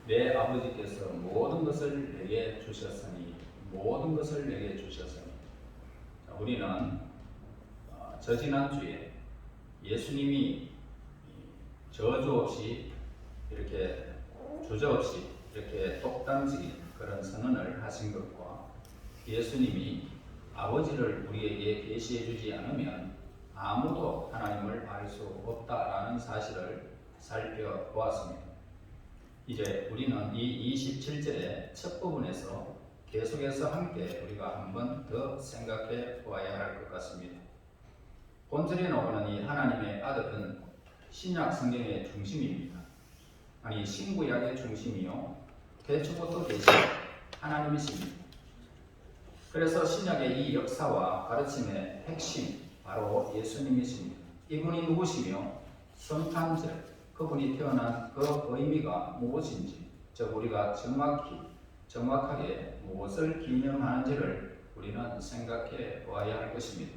내 아버지께서 모든 것을 내게 주셨으니 모든 것을 내게 주셨으니. 자, 우리는 저 지난주에 예수님이 저주 없이 이렇게 주저없이 이렇게 똑당지 그런 선언을 하신 것과 예수님이 아버지를 우리에게 계시해 주지 않으면 아무도 하나님을 알 수 없다라는 사실을 살펴보았습니다. 이제 우리는 이 27절의 첫 부분에서 계속해서 함께 우리가 한번 더 생각해 보아야 할 것 같습니다. 본절에 나오는 이 하나님의 아들은 신약 성경의 중심입니다. 아니 신구약의 중심이요 태초부터 계신 하나님이십니다. 그래서 신약의 이 역사와 가르침의 핵심 바로 예수님이십니다. 이분이 누구시며 성탄절 그분이 태어난 그 의미가 무엇인지 즉 우리가 정확하게 무엇을 기념하는지를 우리는 생각해 보아야 할 것입니다.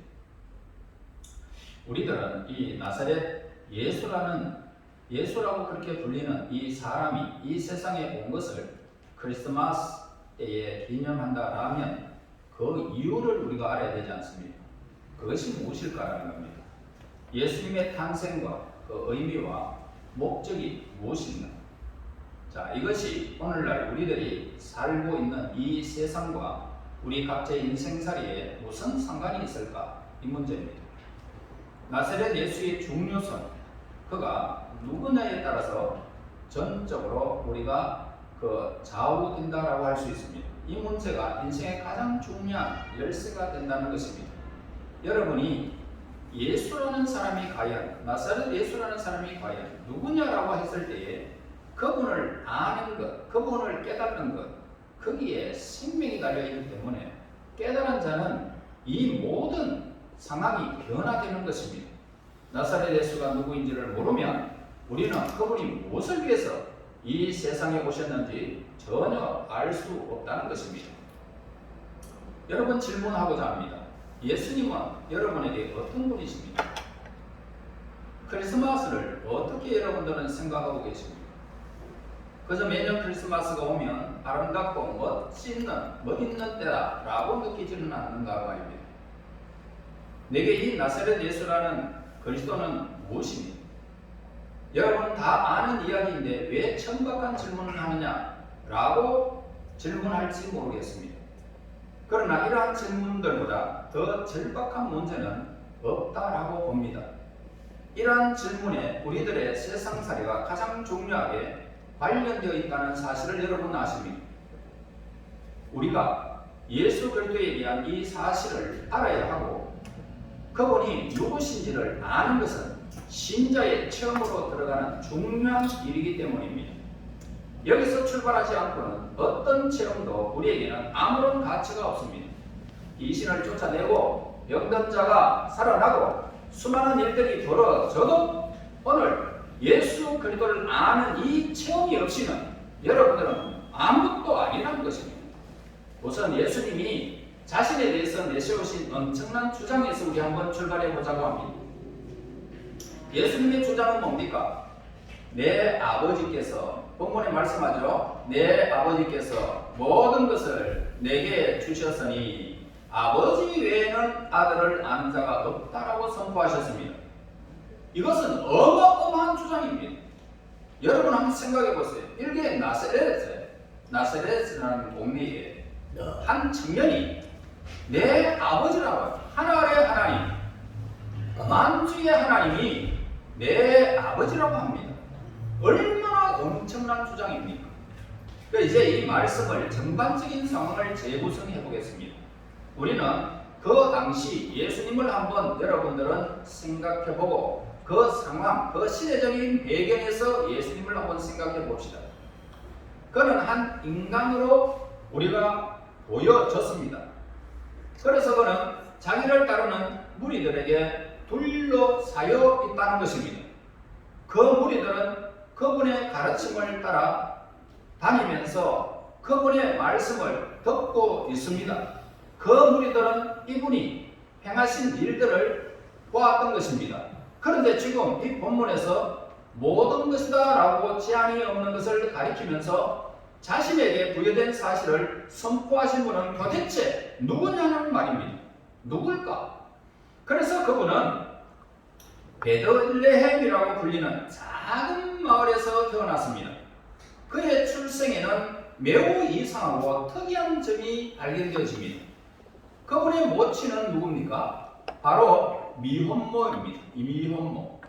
우리들은 이 나사렛 예수라고 그렇게 불리는 이 사람이 이 세상에 온 것을 크리스마스 때에 기념한다라면 그 이유를 우리가 알아야 되지 않습니까? 그것이 무엇일까라는 겁니다. 예수님의 탄생과 그 의미와 목적이 무엇인가? 자, 이것이 오늘날 우리들이 살고 있는 이 세상과 우리 각자의 인생살이에 무슨 상관이 있을까? 이 문제입니다. 나사렛 예수의 중요성, 그가 누구냐에 따라서 전적으로 우리가 좌우된다라고 할 수 있습니다. 이 문제가 인생의 가장 중요한 열쇠가 된다는 것입니다. 여러분이 예수라는 사람이 과연 나사렛 예수라는 사람이 과연 누구냐라고 했을 때에 그분을 아는 것, 그분을 깨닫는 것, 거기에 생명이 달려있기 때문에 깨달은 자는 이 모든 상황이 변화되는 것입니다. 나사렛 예수가 누구인지를 모르면 우리는 그분이 무엇을 위해서 이 세상에 오셨는지 전혀 알 수 없다는 것입니다. 여러분 질문하고자 합니다. 예수님은 여러분에게 어떤 분이십니까? 크리스마스를 어떻게 여러분들은 생각하고 계십니까? 그저 매년 크리스마스가 오면 아름답고 멋있는 때다 라고 느끼지는 않는가 말입니다. 내게 이 나사렛 예수라는 그리스도는 무엇입니까? 여러분 다 아는 이야기인데 왜 천박한 질문을 하느냐 라고 질문할지 모르겠습니다. 그러나 이러한 질문들보다 더 절박한 문제는 없다라고 봅니다. 이러한 질문에 우리들의 세상살이가 가장 중요하게 관련되어 있다는 사실을 여러분 아십니까? 우리가 예수 그리스도에 대한 이 사실을 알아야 하고 그분이 누구신지를 아는 것은 신자의 체험으로 들어가는 중요한 일이기 때문입니다. 여기서 출발하지 않고는 어떤 체험도 우리에게는 아무런 가치가 없습니다. 이신을 쫓아내고 병든 자가 살아나고 수많은 일들이 벌어져도 오늘 예수 그리스도를 아는 이 체험이 없이는 여러분들은 아무것도 아니라는 것입니다. 우선 예수님이 자신에 대해서 내세우신 엄청난 주장에서 우리 한번 출발해 보자고 합니다. 예수님의 주장은 뭡니까? 내 아버지께서 본문에 말씀하죠. 내 아버지께서 모든 것을 내게 주셨으니 아버지 외에는 아들을 아는 자가 없다라고 선포하셨습니다. 이것은 어마어마한 주장입니다. 여러분 한번 생각해 보세요. 일개 나사렛이라는 동네에 한 청년이 내 아버지라고 하나의 하나님, 만주의 하나님이 내 아버지라고 합니다. 얼마나 엄청난 주장입니까? 이제 이 말씀을 전반적인 상황을 재구성해 보겠습니다. 우리는 그 당시 예수님을 한번 여러분들은 생각해 보고 그 상황, 그 시대적인 배경에서 예수님을 한번 생각해 봅시다. 그는 한 인간으로 우리가 보여졌습니다. 그래서 그는 자기를 따르는 무리들에게 둘러싸여 있다는 것입니다. 그 무리들은 그분의 가르침을 따라 다니면서 그분의 말씀을 듣고 있습니다. 그 무리들은 이분이 행하신 일들을 보았던 것입니다. 그런데 지금 이 본문에서 모든 것이다 라고 제한이 없는 것을 가리키면서 자신에게 부여된 사실을 선포하신 분은 도대체 누구냐는 말입니다. 누굴까? 그래서 그분은 베들레헴이라고 불리는 작은 마을에서 태어났습니다. 그의 출생에는 매우 이상하고 특이한 점이 발견되어집니다. 그분의 모친은 누굽니까? 바로 미혼모입니다. 이 미혼모.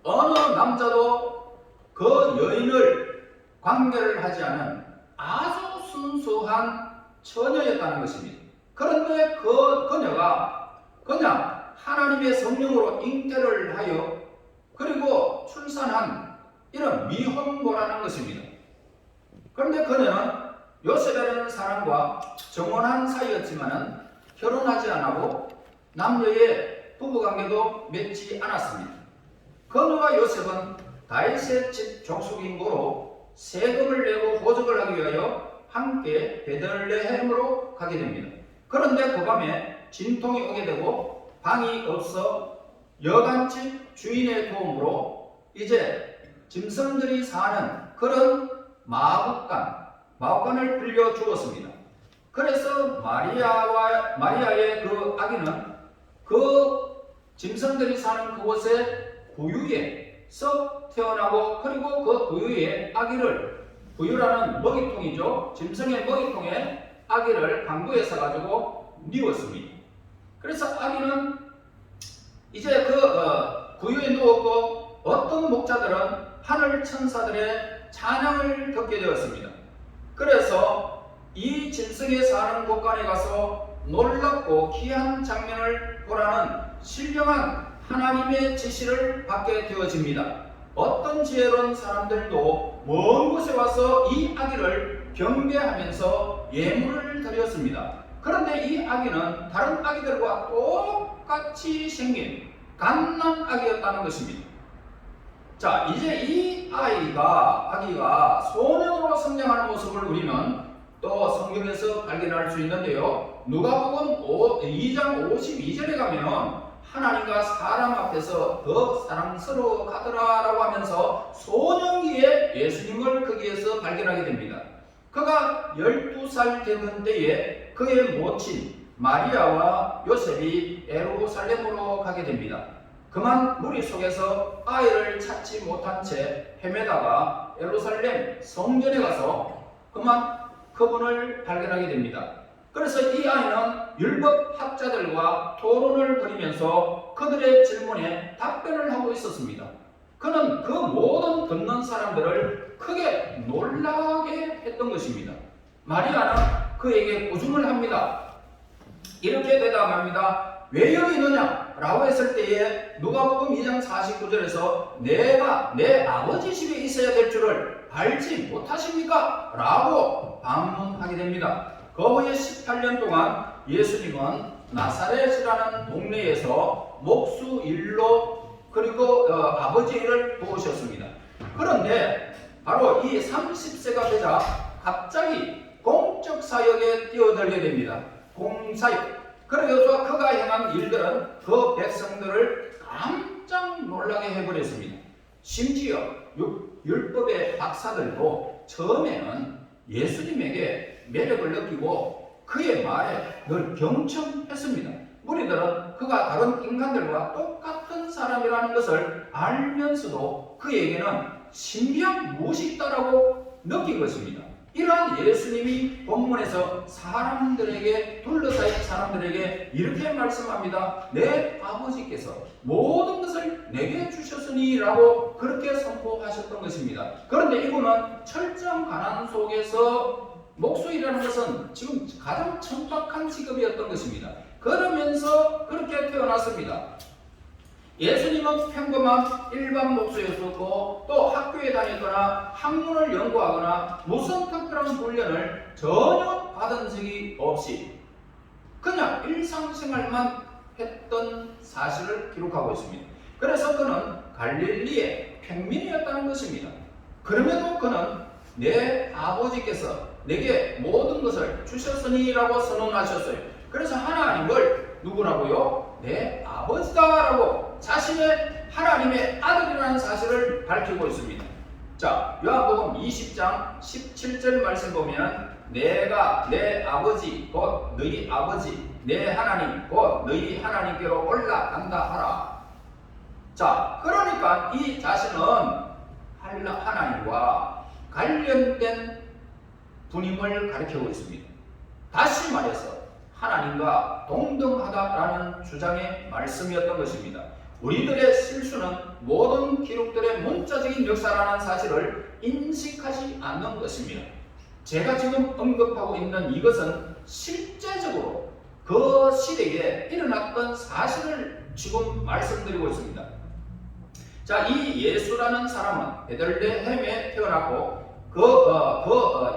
어느 남자도 그 여인을 관계를 하지 않은 아주 순수한 처녀였다는 것입니다. 그런데 그 그녀가 그냥 하나님의 성령으로 잉태를 하여 그리고 출산한 이런 미혼모라는 것입니다. 그런데 그녀는 요셉이라는 사람과 정혼한 사이였지만은 결혼하지 않고 남녀의 부부관계도 맺지 않았습니다. 그녀와 요셉은 다윗의 집 족속인고로 세금을 내고 호적을 하기 위하여 함께 베들레헴으로 가게 됩니다. 그런데 그 밤에 진통이 오게 되고 방이 없어 여간집 주인의 도움으로 이제 짐승들이 사는 그런 마구간을 빌려 주었습니다. 그래서 마리아의 그 아기는 그 짐승들이 사는 그곳에 구유에서 태어나고 그리고 그 구유의 아기를 구유라는 먹이통이죠. 짐승의 먹이통에 아기를 강도에 싸가지고 뉘었습니다. 그래서 아기는 이제 구유에 누웠고 어떤 목자들은 하늘 천사들의 찬양을 듣게 되었습니다. 그래서 이 짐승에 사는 곳간에 가서 놀랍고 귀한 장면을 보라는 신령한 하나님의 지시를 받게 되어집니다. 어떤 지혜로운 사람들도 먼 곳에 와서 이 아기를 경배하면서 예물을 드렸습니다. 그런데 이 아기는 다른 아기들과 똑같이 생긴 갓난 아기였다는 것입니다. 자, 이제 이 아기가 소년으로 성장하는 모습을 우리는 또 성경에서 발견할 수 있는데요. 누가복음 2장 52절에 가면 하나님과 사람 앞에서 더 사랑스러워 가더라라고 하면서 소년기에 예수님을 거기에서 발견하게 됩니다. 그가 12살 되던 때에 그의 모친 마리아와 요셉이 예루살렘으로 가게 됩니다. 그만 무리 속에서 아이를 찾지 못한 채 헤매다가 예루살렘 성전에 가서 그만 그분을 발견하게 됩니다. 그래서 이 아이는 율법학자들과 토론을 벌이면서 그들의 질문에 답변을 하고 있었습니다. 그는 그 모든 듣는 사람들을 크게 놀라게 했던 것입니다. 마리아는 그에게 고중을 합니다. 이렇게 대답합니다. 왜 여기 있느냐? 라고 했을 때에 누가복음 2장 49절에서 내가 내 아버지 집에 있어야 될 줄을 알지 못하십니까? 라고 반문하게 됩니다. 그 후에 18년 동안 예수님은 나사렛이라는 동네에서 목수 일로 그리고 아버지 일을 도우셨습니다. 그런데 바로 이 30세가 되자 갑자기 공적 사역에 뛰어들게 됩니다. 공사역. 그래서 그가 행한 일들은 그 백성들을 깜짝 놀라게 해버렸습니다. 심지어 율법의 박사들도 처음에는 예수님에게 매력을 느끼고 그의 말에 늘 경청했습니다. 무리들은 그가 다른 인간들과 똑같은 사람이라는 것을 알면서도 그에게는 신비한 무엇이 있다라고 느낀 것입니다. 이러한 예수님이 본문에서 사람들에게 둘러싸인 사람들에게 이렇게 말씀합니다. 내 아버지께서 모든 것을 내게 주셨으니 라고 그렇게 선포하셨던 것입니다. 그런데 이분은 철저한 가난 속에서 목수이라는 것은 지금 가장 천박한 직업이었던 것입니다. 그러면서 그렇게 태어났습니다. 예수님은 평범한 일반 목수였었고 또 학교에 다니거나 학문을 연구하거나 무슨 특별한 훈련을 전혀 받은 적이 없이 그냥 일상생활만 했던 사실을 기록하고 있습니다. 그래서 그는 갈릴리의 평민이었다는 것입니다. 그럼에도 그는 내 아버지께서 내게 모든 것을 주셨으니 라고 선언하셨어요. 그래서 하나님을 누구라고요? 내 아버지다 라고 자신의 하나님의 아들이라는 사실을 밝히고 있습니다. 자, 요한복음 20장 17절 말씀 보면 내가 내 아버지 곧 너희 아버지 내 하나님 곧 너희 하나님께로 올라간다 하라. 자, 그러니까 이 자신은 하나님과 관련된 분임을 가리키고 있습니다. 다시 말해서 하나님과 동등하다라는 주장의 말씀이었던 것입니다. 우리들의 실수는 모든 기록들의 문자적인 역사라는 사실을 인식하지 않는 것입니다. 제가 지금 언급하고 있는 이것은 실제적으로 그 시대에 일어났던 사실을 지금 말씀드리고 있습니다. 자, 이 예수라는 사람은 베들레헴에 태어났고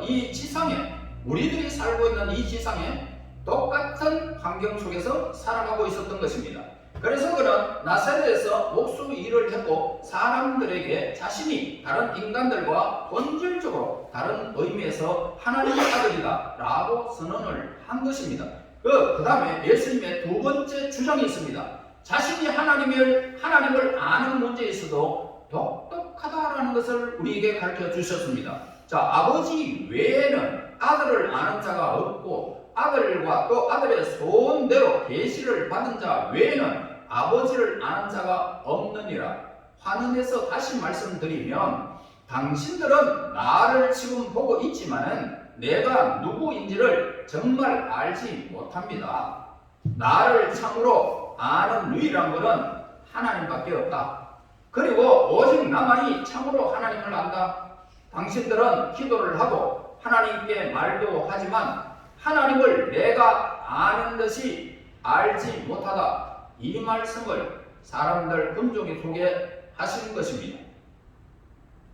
이 지상에 우리들이 살고 있는 이 지상에 똑같은 환경 속에서 살아가고 있었던 것입니다. 그래서 그는 나사렛에서 목수 일을 했고 사람들에게 자신이 다른 인간들과 본질적으로 다른 의미에서 하나님의 아들이다 라고 선언을 한 것입니다. 그 다음에 예수님의 두 번째 주장이 있습니다. 자신이 하나님을 아는 문제에 있어도 똑똑하다라는 것을 우리에게 가르쳐 주셨습니다. 자, 아버지 외에는 아들을 아는 자가 없고 아들과 또 아들의 소원대로 계시를 받은 자 외에는 아버지를 아는 자가 없느니라. 환원해서 다시 말씀드리면 당신들은 나를 지금 보고 있지만은 내가 누구인지를 정말 알지 못합니다. 나를 참으로 아는 유일한 분은 하나님밖에 없다. 그리고 오직 나만이 참으로 하나님을 안다. 당신들은 기도를 하고 하나님께 말도 하지만 하나님을 내가 아는 듯이 알지 못하다. 이 말씀을 사람들 금종이 속에 하신 것입니다.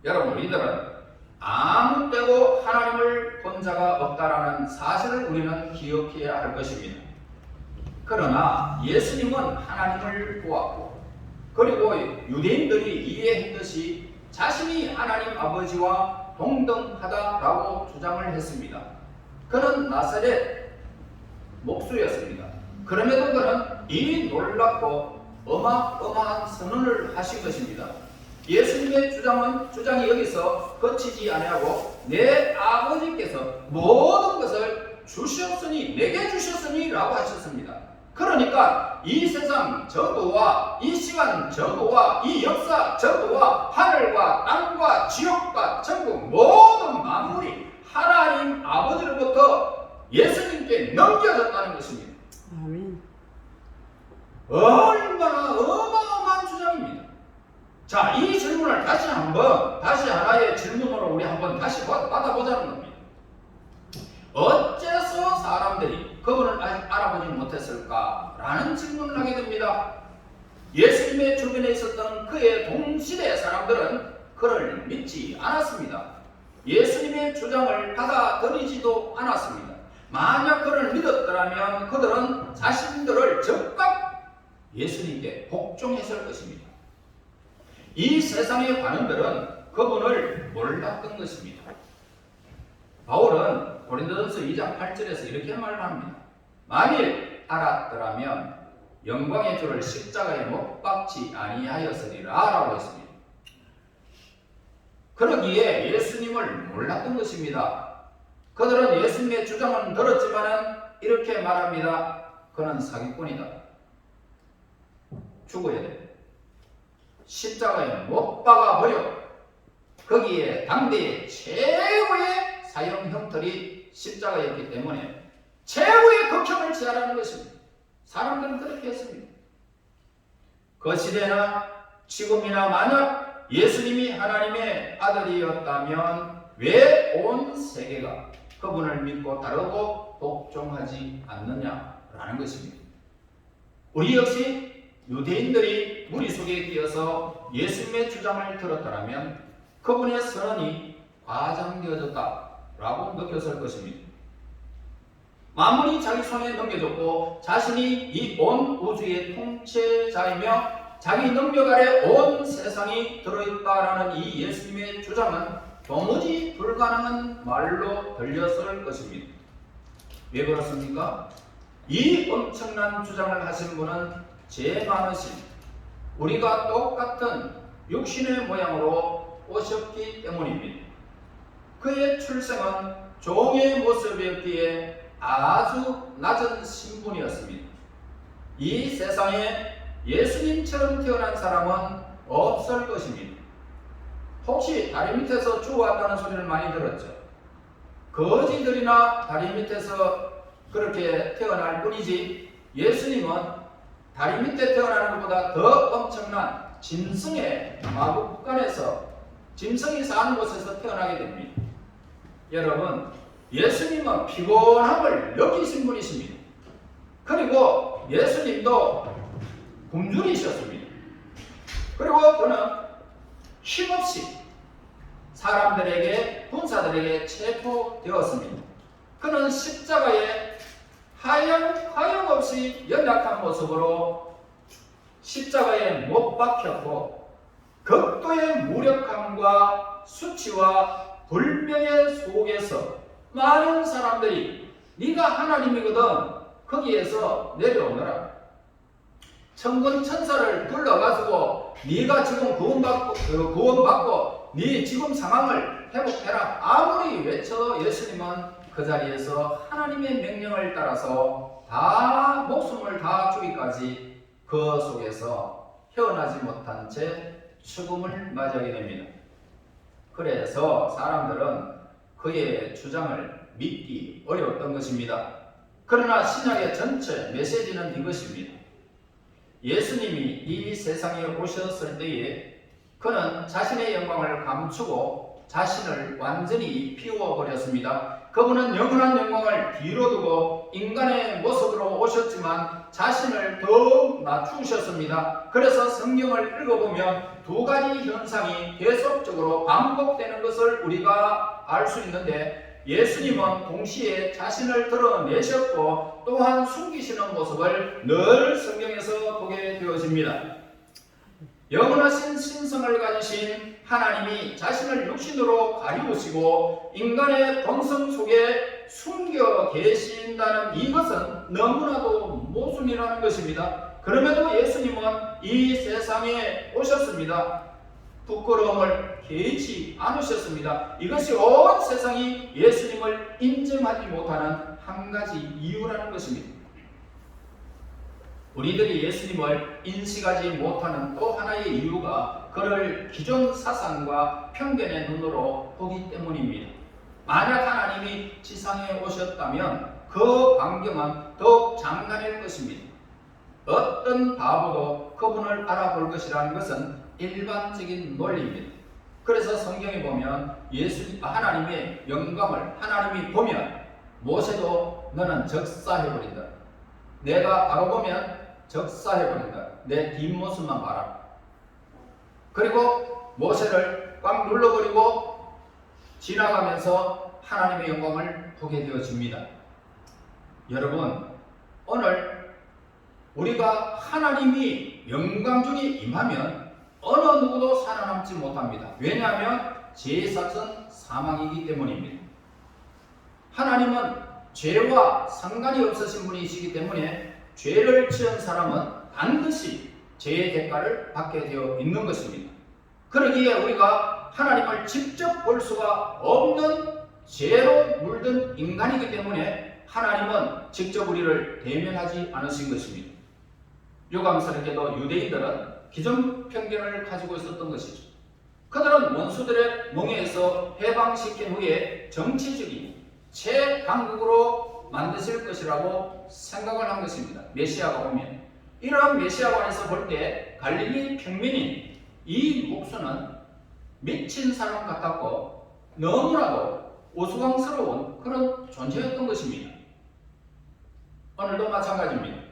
여러분, 우리들은 아무 때고 하나님을 본 자가 없다라는 사실을 우리는 기억해야 할 것입니다. 그러나 예수님은 하나님을 보았고 그리고 유대인들이 이해했듯이 자신이 하나님 아버지와 동등하다라고 주장을 했습니다. 그는 나사렛 목수였습니다. 그럼에도 그는 이 놀랍고 어마어마한 선언을 하신 것입니다. 예수님의 주장이 여기서 그치지 아니하고 내 아버지께서 모든 것을 주셨으니 내게 주셨으니 라고 하셨습니다. 그러니까 이 세상 저거와 이 시간 저거와 이 역사 저거와 하늘과 땅과 지옥과 천국 모든 만물이 하나님 아버지로부터 예수님께 넘겨졌다는 것입니다. 아멘. 얼마나 어마어마한 주장입니다. 자, 이 질문을 다시 하나의 질문으로 우리 한번 다시 받아보자는 겁니다. 어째서 사람들이 그분을 아직 알아보지 못했을까? 라는 질문을 하게 됩니다. 예수님의 주변에 있었던 그의 동시대 사람들은 그를 믿지 않았습니다. 예수님의 주장을 받아들이지도 않았습니다. 만약 그를 믿었더라면 그들은 자신들을 즉각 예수님께 복종했을 것입니다. 이 세상의 관원들은 그분을 몰랐던 것입니다. 바울은 고린도전서 2장 8절에서 이렇게 말합니다. 만일 알았더라면 영광의 주를 십자가에 못 박지 아니하였으리라 라고 했습니다. 그러기에 예수님을 몰랐던 것입니다. 그들은 예수님의 주장은 들었지만 이렇게 말합니다. 그는 사기꾼이다. 죽어야 돼. 십자가에 못 박아버려. 거기에 당대의 최고의 사형 형틀이 십자가였기 때문에 최고의 극형을 취하라는 것입니다. 사람들은 그렇게 했습니다. 그 시대나 지금이나 만약 예수님이 하나님의 아들이었다면 왜 온 세계가 그분을 믿고 따르고 복종하지 않느냐라는 것입니다. 우리 역시 유대인들이 무리 속에 끼어서 예수님의 주장을 들었다면 그분의 선언이 과장되어졌다라고 느꼈을 것입니다. 만물이 자기 손에 넘겨졌고 자신이 이 온 우주의 통치자이며 자기 능력 아래 온 세상이 들어있다라는 이 예수님의 주장은 도무지 불가능한 말로 들렸을 것입니다. 왜 그렇습니까? 이 엄청난 주장을 하신 분은 죄 많으신 우리가 똑같은 육신의 모양으로 오셨기 때문입니다. 그의 출생은 종의 모습이었기에 아주 낮은 신분이었습니다. 이 세상에 예수님처럼 태어난 사람은 없을 것입니다. 혹시 다리 밑에서 주워왔다는 소리를 많이 들었죠? 거지들이나 다리 밑에서 그렇게 태어날 뿐이지 예수님은 다리 밑에 태어나는 것보다 더 엄청난 짐승의 마국간에서 짐승이 사는 곳에서 태어나게 됩니다. 여러분, 예수님은 피곤함을 느끼신 분이십니다. 그리고 예수님도 굶주리셨습니다. 그리고 그는 힘없이 사람들에게, 군사들에게 체포되었습니다. 그는 십자가에 하염없이 연약한 모습으로 십자가에 못 박혔고 극도의 무력함과 수치와 불명예 속에서 많은 사람들이 네가 하나님이거든 거기에서 내려오너라. 천군 천사를 불러가지고 네가 지금 구원받고 네 지금 상황을 회복해라. 아무리 외쳐도 예수님은 그 자리에서 하나님의 명령을 따라서 다 목숨을 다 주기까지 그 속에서 헤어나지 못한 채 죽음을 맞이하게 됩니다. 그래서 사람들은 그의 주장을 믿기 어려웠던 것입니다. 그러나 신약의 전체 메시지는 이것입니다. 예수님이 이 세상에 오셨을 때에 그는 자신의 영광을 감추고 자신을 완전히 비워버렸습니다. 그분은 영원한 영광을 뒤로 두고 인간의 모습으로 오셨지만 자신을 더욱 낮추셨습니다. 그래서 성경을 읽어보면 두 가지 현상이 계속적으로 반복되는 것을 우리가 알 수 있는데, 예수님은 동시에 자신을 드러내셨고 또한 숨기시는 모습을 늘 성경에서 보게 되어집니다. 영원하신 신성을 가지신 하나님이 자신을 육신으로 가리우시고 인간의 본성 속에 숨겨 계신다는 이것은 너무나도 모순이라는 것입니다. 그럼에도 예수님은 이 세상에 오셨습니다. 부끄러움을 개의치 않으셨습니다. 이것이 온 세상이 예수님을 인정하지 못하는 한 가지 이유라는 것입니다. 우리들이 예수님을 인식하지 못하는 또 하나의 이유가 그를 기존 사상과 편견의 눈으로 보기 때문입니다. 만약 하나님이 지상에 오셨다면 그 광경은 더욱 장관일 것입니다. 어떤 바보도 그분을 알아볼 것이라는 것은 일반적인 논리입니다. 그래서 성경에 보면 하나님의 영광을 하나님이 보면 모세도 너는 적사해버린다. 내가 바로 보면 적사해버린다. 내 뒷모습만 봐라. 그리고 모세를 꽉 눌러버리고 지나가면서 하나님의 영광을 보게 되어집니다. 여러분, 오늘 우리가 하나님이 영광중에 임하면 어느 누구도 살아남지 못합니다. 왜냐하면 죄의 삭은 사망이기 때문입니다. 하나님은 죄와 상관이 없으신 분이시기 때문에 죄를 지은 사람은 반드시 죄의 대가를 받게 되어 있는 것입니다. 그러기에 우리가 하나님을 직접 볼 수가 없는 죄로 물든 인간이기 때문에 하나님은 직접 우리를 대면하지 않으신 것입니다. 유감스럽게도 유대인들은 기존 편견을 가지고 있었던 것이죠. 그들은 원수들의 몽해에서 해방시킨 후에 정치적인 최강국으로 만드실 것이라고 생각을 한 것입니다. 메시아가 오면. 이러한 메시아관에서 볼 때 갈릴리 평민인 이 목수는 미친 사람 같았고 너무나도 우스꽝스러운 그런 존재였던 것입니다. 오늘도 마찬가지입니다.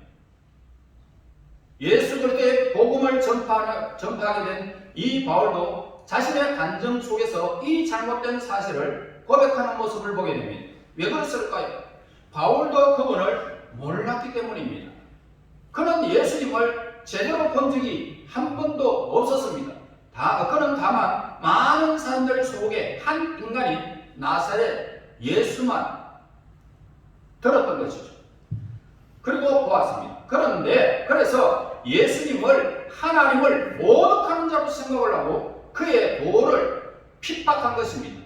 예수 그리스도의 복음을 전파하게 된 이 바울도 자신의 간증 속에서 이 잘못된 사실을 고백하는 모습을 보게 됩니다. 왜 그랬을까요? 바울도 그분을 몰랐기 때문입니다. 그는 예수님을 제대로 본 적이 한 번도 없었습니다. 그는 다만 많은 사람들 속에 한 인간이 나사렛 예수만 들었던 것이죠. 그리고 보았습니다. 그런데 그래서 예수님을 하나님을 모독하는 자로 생각을 하고 그의 도를 핍박한 것입니다.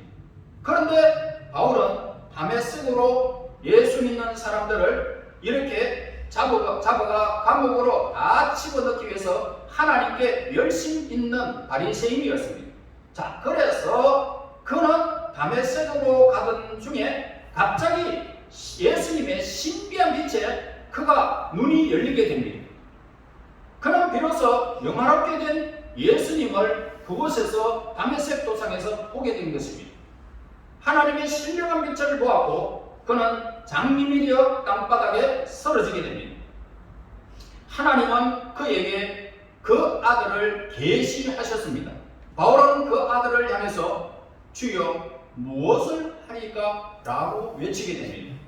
그런데 바울은 다메섹으로 예수 믿는 사람들을 이렇게 잡아가 감옥으로 다 집어넣기 위해서 하나님께 열심 있는 바리새인이었습니다. 자, 그래서 그는 다메섹으로 가던 중에 갑자기 예수님의 신비한 빛에 그가 눈이 열리게 됩니다. 그는 비로소 영화롭게 된 예수님을 그곳에서 다메섹 도상에서 보게 된 것입니다. 하나님의 신령한 빛을 보았고 그는 장님이 되어 땅바닥에 쓰러지게 됩니다. 하나님은 그에게 그 아들을 계시하셨습니다. 바울은 그 아들을 향해서 주여 무엇을 하리까? 라고 외치게 됩니다.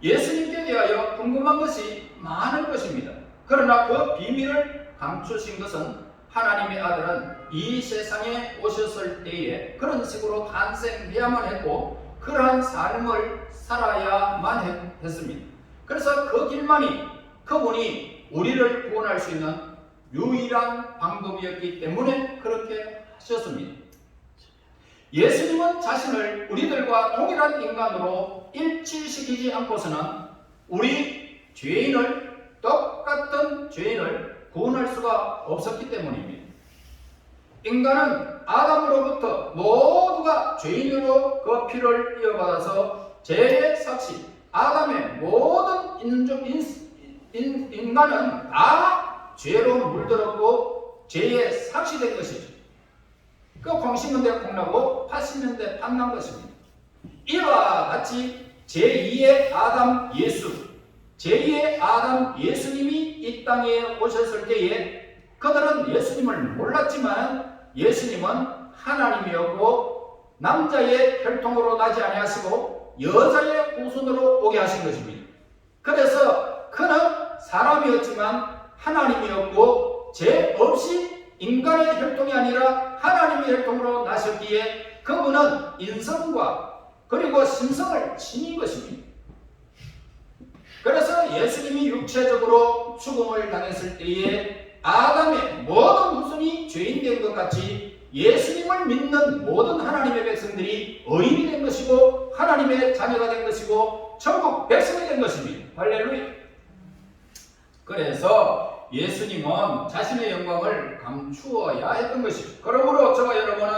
예수님께 대하여 궁금한 것이 많을 것입니다. 그러나 그 비밀을 감추신 것은 하나님의 아들은 이 세상에 오셨을 때에 그런 식으로 탄생해야만 했고 그러한 삶을 살아야만 했습니다. 그래서 그 길만이 그분이 우리를 구원할 수 있는 유일한 방법이었기 때문에 그렇게 하셨습니다. 예수님은 자신을 우리들과 동일한 인간으로 일치시키지 않고서는 우리 죄인을 똑같은 죄인을 구원할 수가 없었기 때문입니다. 인간은 아담으로부터 모두가 죄인으로 그 피를 이어받아서 죄의 삭시, 아담의 모든 인간은 다 죄로 물들었고 죄에 삭시된 것이죠. 그 콩심은데 콩나고 팥심은데 팥난 것입니다. 이와 같이 제2의 아담 예수, 제2의 아담 예수님이 이 땅에 오셨을 때에 그들은 예수님을 몰랐지만 예수님은 하나님이었고 남자의 혈통으로 나지 아니하시고 여자의 후손으로 오게 하신 것입니다. 그래서 그는 사람이었지만 하나님이었고 죄 없이 인간의 혈통이 아니라 하나님의 혈통으로 나셨기에 그분은 인성과 그리고 신성을 지닌 것입니다. 그래서 예수님이 육체적으로 죽음을 당했을 때에 아담의 모든 후손이 죄인된 것 같이 예수님을 믿는 모든 하나님의 백성들이 의인이 된 것이고 하나님의 자녀가 된 것이고 천국 백성이 된 것입니다. 할렐루야. 그래서 예수님은 자신의 영광을 감추어야 했던 것이죠. 그러므로 저와 여러분은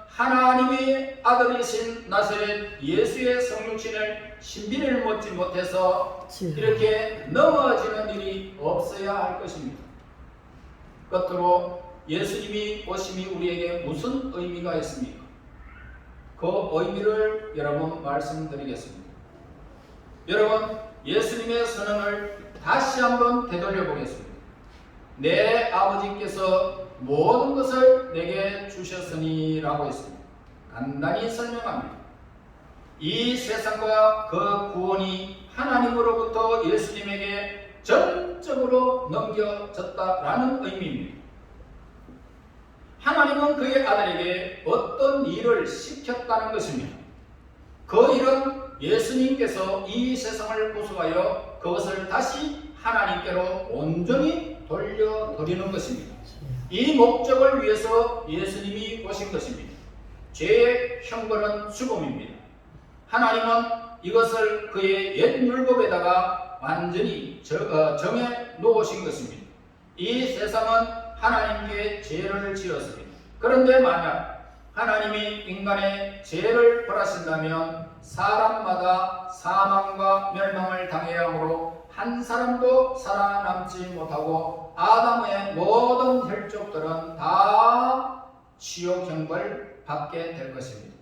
하나님의 아들이신 나사렛 예수의 성육신을 신비를 묻지 못해서 이렇게 넘어지는 일이 없어야 할 것입니다. 끝으로 예수님이 오심이 우리에게 무슨 의미가 있습니까? 그 의미를 여러분 말씀드리겠습니다. 여러분, 예수님의 선언을 다시 한번 되돌려 보겠습니다. 내 아버지께서 모든 것을 내게 주셨으니 라고 했습니다. 간단히 설명합니다. 이 세상과 그 구원이 하나님으로부터 예수님에게 전적으로 넘겨졌다라는 의미입니다. 하나님은 그의 아들에게 어떤 일을 시켰다는 것입니다. 그 일은 예수님께서 이 세상을 구속하여 그것을 다시 하나님께로 온전히 돌려드리는 것입니다. 이 목적을 위해서 예수님이 오신 것입니다. 죄의 형벌은 죽음입니다. 하나님은 이것을 그의 옛 율법에다가 완전히 정해 놓으신 것입니다. 이 세상은 하나님께 죄를 지었습니다. 그런데 만약 하나님이 인간의 죄를 벌하신다면 사람마다 사망과 멸망을 당해야 하므로 한 사람도 살아남지 못하고 아담의 모든 혈족들은 다 지옥 형벌 받게 될 것입니다.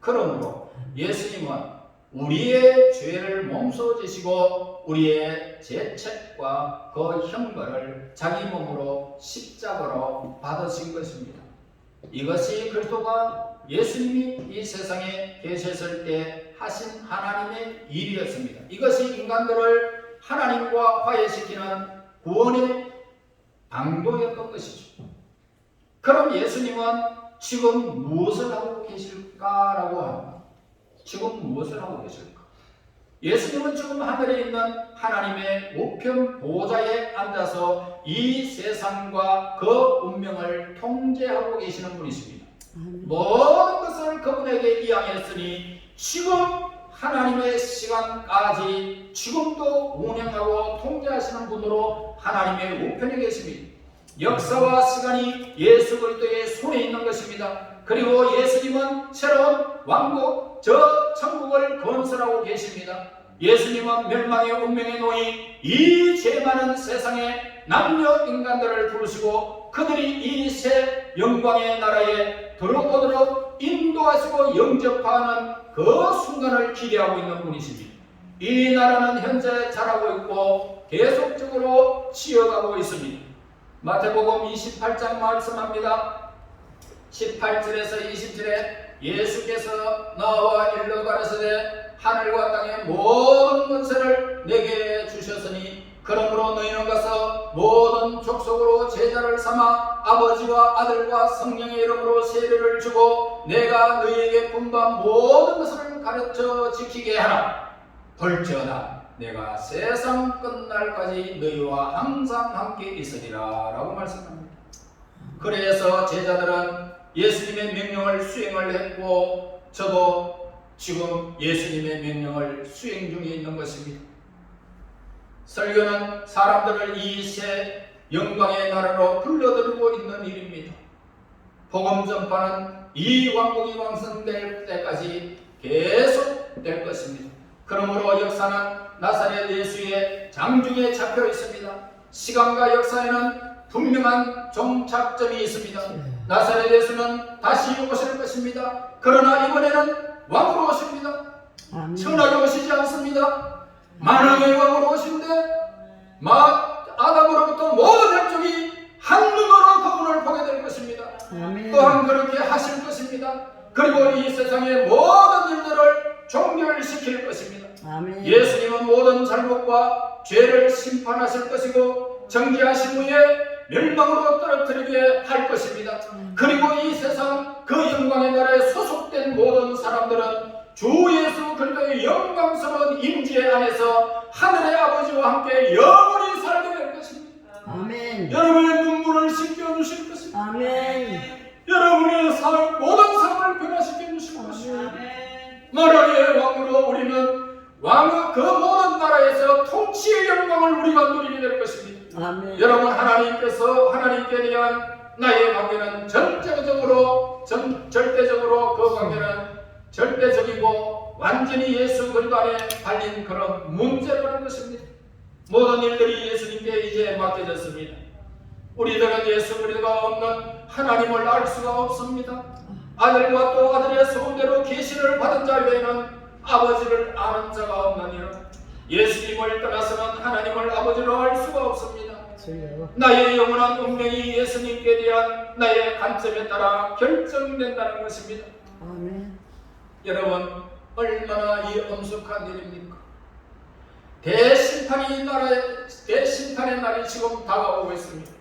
그러므로 예수님은 우리의 죄를 몸소 지시고 우리의 죄책과 그 형벌을 자기 몸으로 십자가로 받으신 것입니다. 이것이 그리스도가 예수님이 이 세상에 계셨을 때 하신 하나님의 일이었습니다. 이것이 인간들을 하나님과 화해시키는 구원의 방도였던 것이죠. 그럼 예수님은 지금 무엇을 하고 계실까라고 합니다. 지금 무엇을 하고 계실까? 예수님은 지금 하늘에 있는 하나님의 우편 보좌에 앉아서 이 세상과 그 운명을 통제하고 계시는 분이십니다. 모든 것을 그분에게 이양했으니 지금 하나님의 시간까지 지금도 운행하고 통제하시는 분으로 하나님의 우편에 계십니다. 역사와 시간이 예수 그리스도의 손에 있는 것입니다. 그리고 예수님은 새로운 왕국, 저 천국을 건설하고 계십니다. 예수님은 멸망의 운명에 놓인 이 죄 많은 세상에 남녀 인간들을 부르시고 그들이 이 새 영광의 나라에 들어오도록 인도하시고 영접하는 그 순간을 기대하고 있는 분이십니다. 이 나라는 현재 자라고 있고 계속적으로 치어가고 있습니다. 마태복음 28장 말씀합니다. 18절에서 20절에 예수께서 나와 일러 가라사대 하늘과 땅의 모든 권세를 내게 주셨으니 그러므로 너희는 가서 모든 족속으로 제자를 삼아 아버지와 아들과 성령의 이름으로 세례를 주고 내가 너희에게 분부한 모든 것을 가르쳐 지키게 하라. 볼지어다 내가 세상 끝날까지 너희와 항상 함께 있으리라 라고 말씀합니다. 그래서 제자들은 예수님의 명령을 수행을 했고 저도 지금 예수님의 명령을 수행 중에 있는 것입니다. 설교는 사람들을 이 새 영광의 나라로 불러들이고 있는 일입니다. 복음 전파는 이 왕국이 왕성될 때까지 계속될 것입니다. 그러므로 역사는 나사렛 예수의 장중에 잡혀 있습니다. 시간과 역사에는 분명한 종착점이 있습니다. 나사렛 예수는 다시 오실 것입니다. 그러나 이번에는 왕으로 오십니다. 천하게 오시지 않습니다. 만왕의 왕으로 오신데 아담으로부터 모든 혈족이 한 눈으로 그분을 보게 될 것입니다. 또한 그렇게 하실 것입니다. 그리고 이 세상의 모든 일들을 종결시킬 것입니다. 예수님은 모든 잘못과 죄를 심판하실 것이고 정죄하신 후에 멸망으로 떨어뜨리게 할 것입니다. 그리고 이 세상 그 영광의 나라에 소속된 모든 사람들은 주 예수 그리스도의 영광스러운 임재 안에서 하늘의 아버지와 함께 영원히 살게 될 것입니다. 아멘. 여러분의 눈물을 씻겨주실 것입니다. 아멘. 여러분의 모든 삶을 변화시켜 주실 것입니다. 나라의 왕으로 우리는 그 모든 나라에서 통치의 영광을 우리가 누리게 될 것입니다. 아멘. 여러분 하나님께 대한 나의 관계는 절대적으로 그 관계는 절대적이고 완전히 예수 그리스도 안에 달린 그런 문제라는 것입니다. 모든 일들이 예수님께 이제 맡겨졌습니다. 우리들은 예수 그리스도가 없는 하나님을 알 수가 없습니다. 아들과 또 아들의 소원대로 계시를 받은 자 외에는 아버지를 아는 자가 없느니라. 예수님을 떠나서는 하나님을 아버지로 알 수가 없습니다. 나의 영원한 운명이 예수님께 대한 나의 관점에 따라 결정된다는 것입니다. 아멘. 여러분 얼마나 이 엄숙한 일입니까? 대심판의 날이 지금 다가오고 있습니다.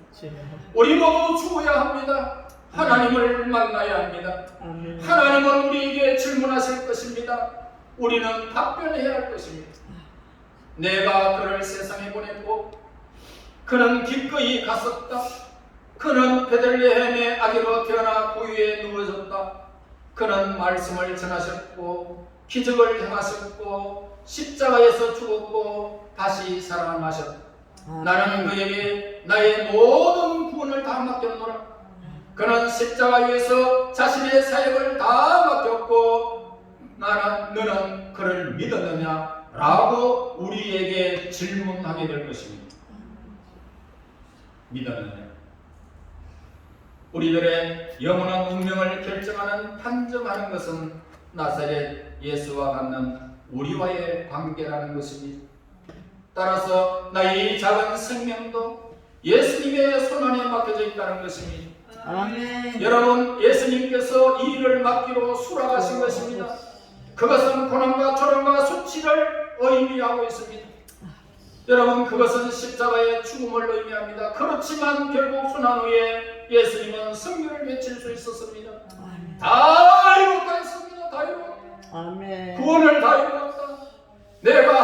우리 모두 죽어야 합니다. 하나님을 만나야 합니다. 아멘. 하나님은 우리에게 질문하실 것입니다. 우리는 답변해야 할 것입니다. 내가 그를 세상에 보냈고 그는 기꺼이 갔었다. 그는 베들레헴의 아기로 태어나 구유에 누워졌다. 그는 말씀을 전하셨고 기적을 행하셨고 십자가에서 죽었고 다시 살아나셨다. 나는 그에게 나의 모든 구원을 다 맡겼노라. 그는 십자가 위에서 자신의 사역을 다 맡겼고 너는 그를 믿었느냐? 라고 우리에게 질문하게 될 것입니다. 믿었느냐? 우리들의 영원한 운명을 결정하는 판정하는 것은 나사렛 예수와 갖는 우리와의 관계라는 것입니다. 따라서 나의 작은 생명도 예수님의 손안에 맡겨져 있다는 것입니다. 아멘. 여러분 예수님께서 이 일을 맡기로 수락하신 것입니다. 그것은 고난과 조롱과 수치를 의미하고 있습니다. 여러분 그것은 십자가의 죽음을 의미합니다. 그렇지만 결국 순환 후에 예수님은 승리를 외칠 수 있었습니다. 다 이루었다 했습니다. 다 이루었다. 아멘. 구원을 다 이루었다. 내가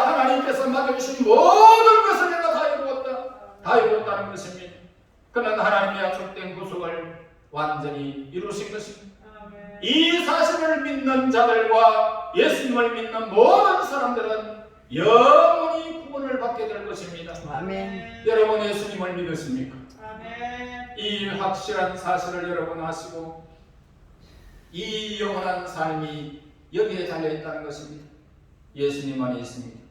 주신 모든 것을 내가 다 이루었다. 다 이루었다는 것입니다. 그는 하나님의 약속된 구속을 완전히 이루신 것입니다. 이 사실을 믿는 자들과 예수님을 믿는 모든 사람들은 영원히 구원을 받게 될 것입니다. 아멘. 여러분 예수님을 믿으십니까? 아멘. 이 확실한 사실을 여러분 아시고 이 영원한 삶이 여기에 달려있다는 것입니다. 예수님만이 있습니다.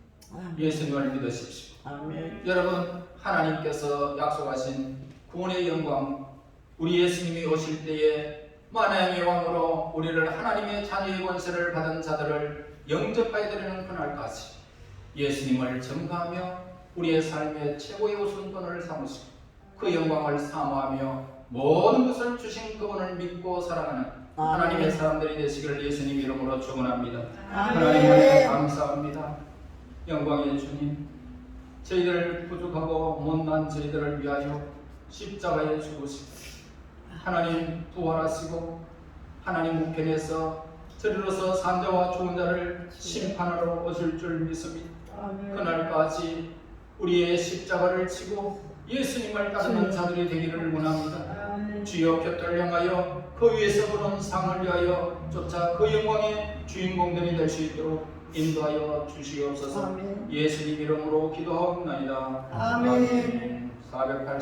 예수님을 믿으십시오. 아멘. 여러분 하나님께서 약속하신 구원의 영광, 우리 예수님이 오실 때에 만왕의 왕으로 우리를 하나님의 자녀의 권세를 받은 자들을 영접하여 드리는 그날까지 예수님을 증거하며 우리의 삶의 최고의 우선권을 삼으시고 그 영광을 사모하며 모든 것을 주신 그분을 믿고 살아가는 하나님의 사람들이 되시기를 예수님 이름으로 축원합니다. 하나님을 감사합니다. 영광의 주님, 저희들 부족하고 못난 저희들을 위하여 십자가에 죽으시고 하나님 부활하시고 하나님 우편에서 저리로서 산자와 죽은 자를 심판하러 오실 줄 믿습니다. 그날까지 우리의 십자가를 지고 예수님을 따르는 자들이 되기를 원합니다. 주여 곁을 향하여 그 위에서 보는 상을 위하여 쫓아 그 영광의 주인공들이 될 수 있도록 인도하여 주시옵소서. 예수님 이름으로 기도하옵나이다. 아멘. 480